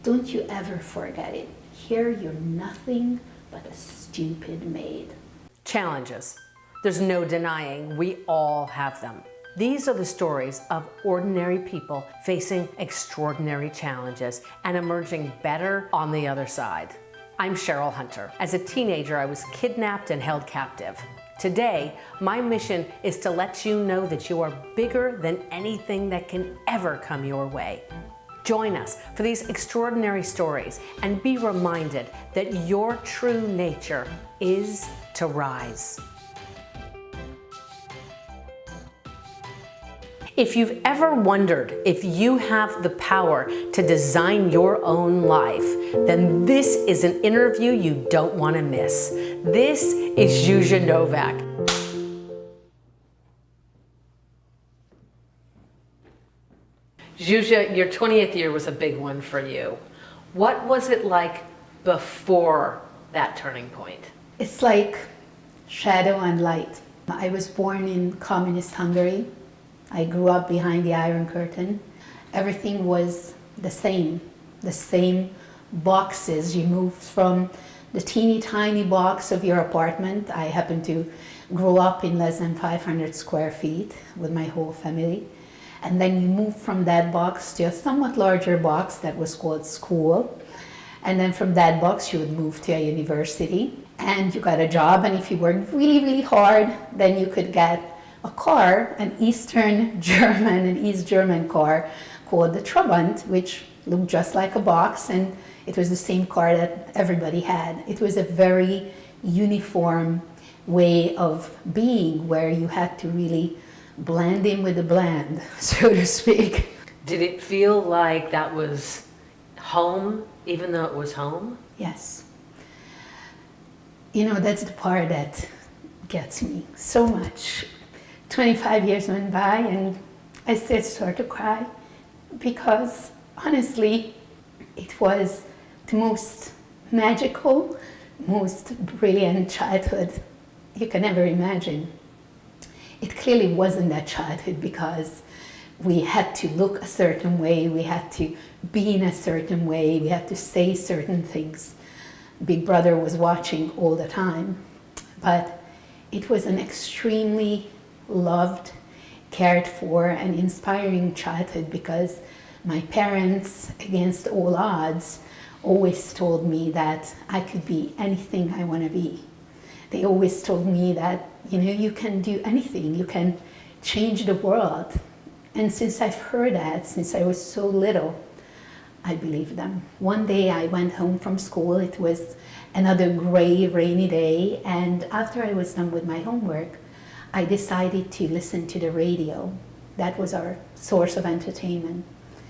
Don't you ever forget it. Here you're nothing but a stupid maid. Challenges. There's no denying we all have them. These are the stories of ordinary people facing extraordinary challenges and emerging better on the other side. I'm Cheryl Hunter. As a teenager, I was kidnapped and held captive. Today, my mission is to let you know that you are bigger than anything that can ever come your way. Join us for these extraordinary stories and be reminded that your true nature is to rise. If you've ever wondered if you have the power to design your own life, then this is an interview you don't want to miss. This is Zsuzsa Novak. Zsuzsa, your 20th year was a big one for you. What was it like before that turning point? It's like shadow and light. I was born in communist Hungary. I grew up behind the Iron Curtain. Everything was the same boxes. You moved from the teeny tiny box of your apartment. I happened to grow up in less than 500 square feet with my whole family. And then you moved from that box to a somewhat larger box that was called school. And then from that box you would move to a university and you got a job, and if you worked really, really hard, then you could get a car, an East German car called the Trabant, which looked just like a box, and it was the same car that everybody had. It was a very uniform way of being where you had to really blend in with the bland, so to speak. Did it feel like that was home, even though it was home? Yes. You know, that's the part that gets me so much. 25 years went by and I still start to cry because honestly, it was the most magical, most brilliant childhood you can ever imagine. It clearly wasn't that childhood because we had to look a certain way, we had to be in a certain way, we had to say certain things. Big Brother was watching all the time, but it was an extremely loved, cared for, and inspiring childhood because my parents, against all odds, always told me that I could be anything I want to be. They always told me that, you know, you can do anything, you can change the world. And since I've heard that, since I was so little, I believed them. One day I went home from school, it was another gray, rainy day, and after I was done with my homework, I decided to listen to the radio. That was our source of entertainment.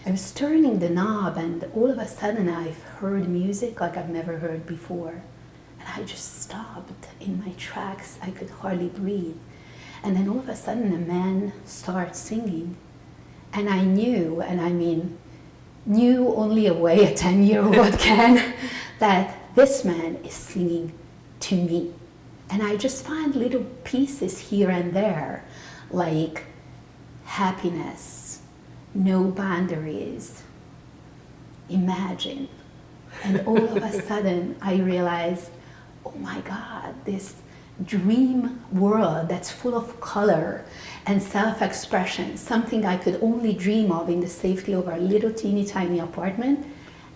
I was turning the knob and all of a sudden I've heard music like I've never heard before. And I just stopped in my tracks. I could hardly breathe. And then all of a sudden a man starts singing. And I knew, and I mean, knew only a way a 10-year-old can, that this man is singing to me. And I just find little pieces here and there, like happiness, no boundaries, imagine. And all of a sudden I realized, oh my God, this dream world that's full of color and self-expression, something I could only dream of in the safety of our little teeny tiny apartment,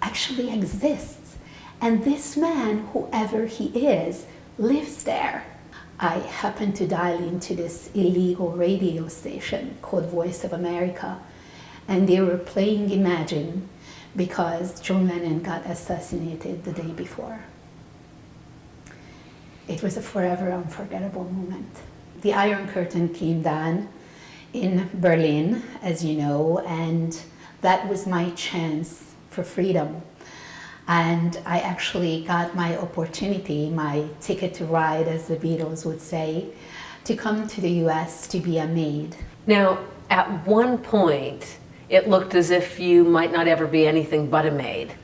actually exists. And this man, whoever he is, lives there. I happened to dial into this illegal radio station called Voice of America, and they were playing Imagine because John Lennon got assassinated the day before. It was a forever unforgettable moment. The Iron Curtain came down in Berlin, as you know, and that was my chance for freedom. And I actually got my opportunity, my ticket to ride, as the Beatles would say, to come to the US to be a maid. Now, at one point, it looked as if you might not ever be anything but a maid.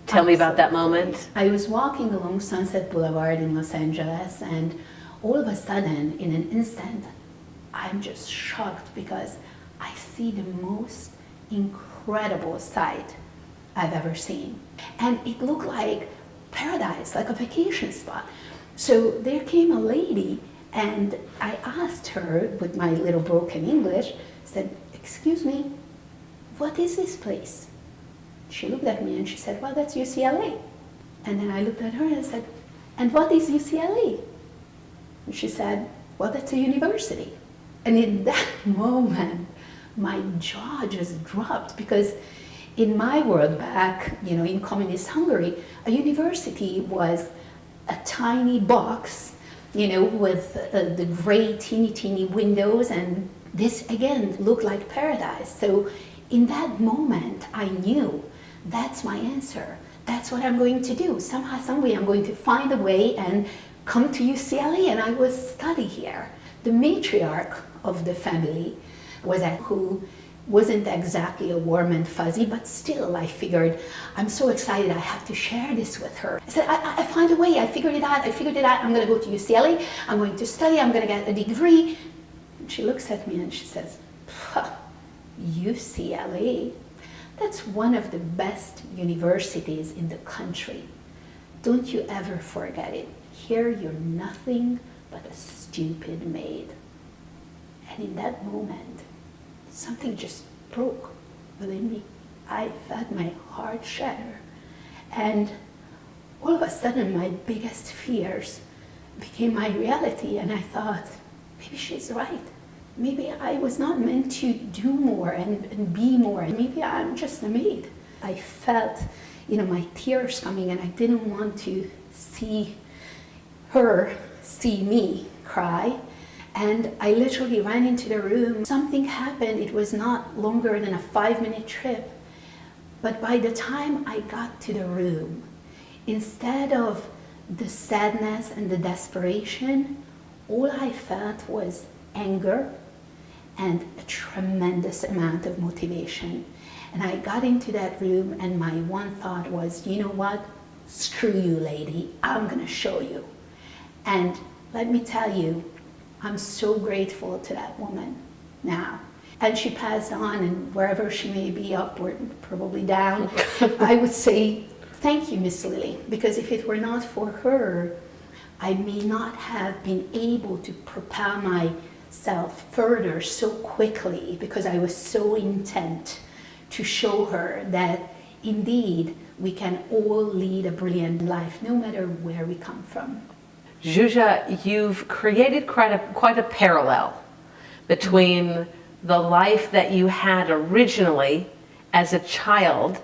Tell me about that moment. I was walking along Sunset Boulevard in Los Angeles, and all of a sudden, in an instant, I'm just shocked because I see the most incredible sight. I've ever seen. And it looked like paradise, like a vacation spot. So there came a lady, and I asked her with my little broken English, said, "Excuse me, what is this place?" She looked at me and she said, "Well, that's UCLA." And then I looked at her and I said, "And what is UCLA?" And she said, "Well, that's a university." And in that moment, my jaw just dropped, because in my world back, in communist Hungary, a university was a tiny box, with the gray teeny windows, and this again looked like paradise. So in that moment, I knew that's my answer. That's what I'm going to do. Somehow, some way, I'm going to find a way and come to UCLA, and I will study here. The matriarch of the family was who wasn't exactly a warm and fuzzy, but still I figured, I'm so excited, I have to share this with her. I said, I find a way, I figured it out, I'm gonna go to UCLA, I'm going to study, I'm gonna get a degree. And she looks at me and she says, UCLA? That's one of the best universities in the country. Don't you ever forget it. Here you're nothing but a stupid maid. And in that moment, something just broke within me. I felt my heart shatter. And all of a sudden, my biggest fears became my reality. And I thought, maybe she's right. Maybe I was not meant to do more and be more. Maybe I'm just a maid. I felt, my tears coming, and I didn't want to see her see me cry. And I literally ran into the room. Something happened. It was not longer than a 5-minute trip. But by the time I got to the room, instead of the sadness and the desperation, all I felt was anger and a tremendous amount of motivation. And I got into that room, and my one thought was, you know what? Screw you, lady. I'm gonna show you. And let me tell you, I'm so grateful to that woman now. And she passed on, and wherever she may be, up or probably down, I would say, thank you, Miss Lily, because if it were not for her, I may not have been able to propel myself further so quickly, because I was so intent to show her that indeed we can all lead a brilliant life, no matter where we come from. Zsuzsa, you've created quite a parallel between the life that you had originally as a child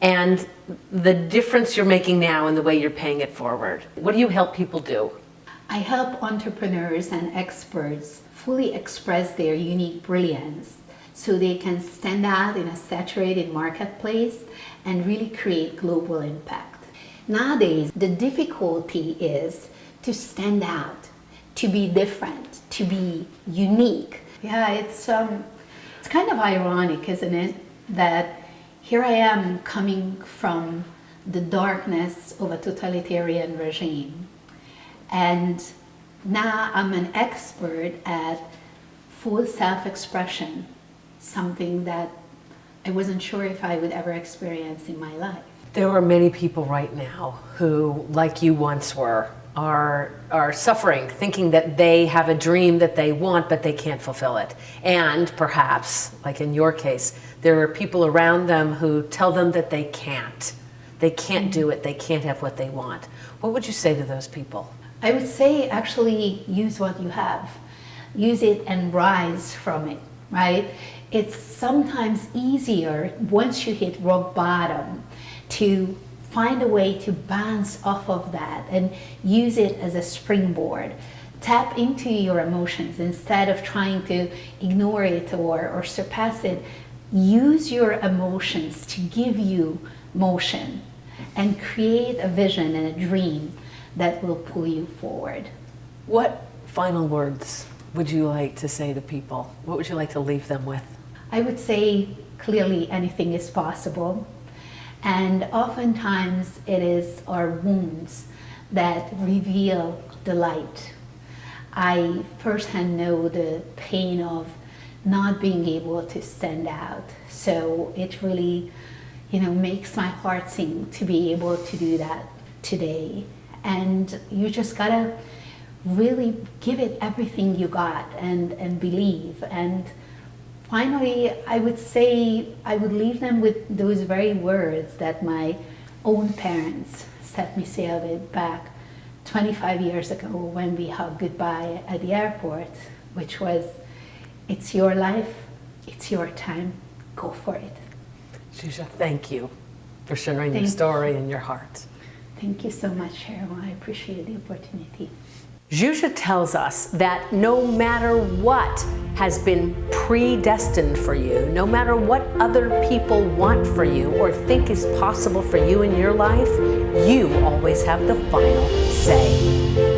and the difference you're making now in the way you're paying it forward. What do you help people do? I help entrepreneurs and experts fully express their unique brilliance so they can stand out in a saturated marketplace and really create global impact. Nowadays, the difficulty is to stand out, to be different, to be unique. Yeah, it's kind of ironic, isn't it, that here I am coming from the darkness of a totalitarian regime, and now I'm an expert at full self-expression, something that I wasn't sure if I would ever experience in my life. There are many people right now who, like you once were, are suffering, thinking that they have a dream that they want, but they can't fulfill it. And perhaps, like in your case, there are people around them who tell them that they can't. They can't do it. They can't have what they want. What would you say to those people? I would say actually use what you have. Use it and rise from it, right? It's sometimes easier once you hit rock bottom to find a way to bounce off of that and use it as a springboard. Tap into your emotions instead of trying to ignore it or surpass it. Use your emotions to give you motion and create a vision and a dream that will pull you forward. What final words would you like to say to people? What would you like to leave them with? I would say clearly anything is possible. And oftentimes it is our wounds that reveal the light. I firsthand know the pain of not being able to stand out. So it really, makes my heart sing to be able to do that today. And you just gotta really give it everything you got and believe. And finally, I would say I would leave them with those very words that my own parents set me sail with back 25 years ago when we hugged goodbye at the airport, which was, it's your life, it's your time, go for it. Zsuzsa, thank you for sharing your story and your heart. Thank you so much, Cheryl. I appreciate the opportunity. Zsuzsa tells us that no matter what has been predestined for you, no matter what other people want for you or think is possible for you in your life, you always have the final say.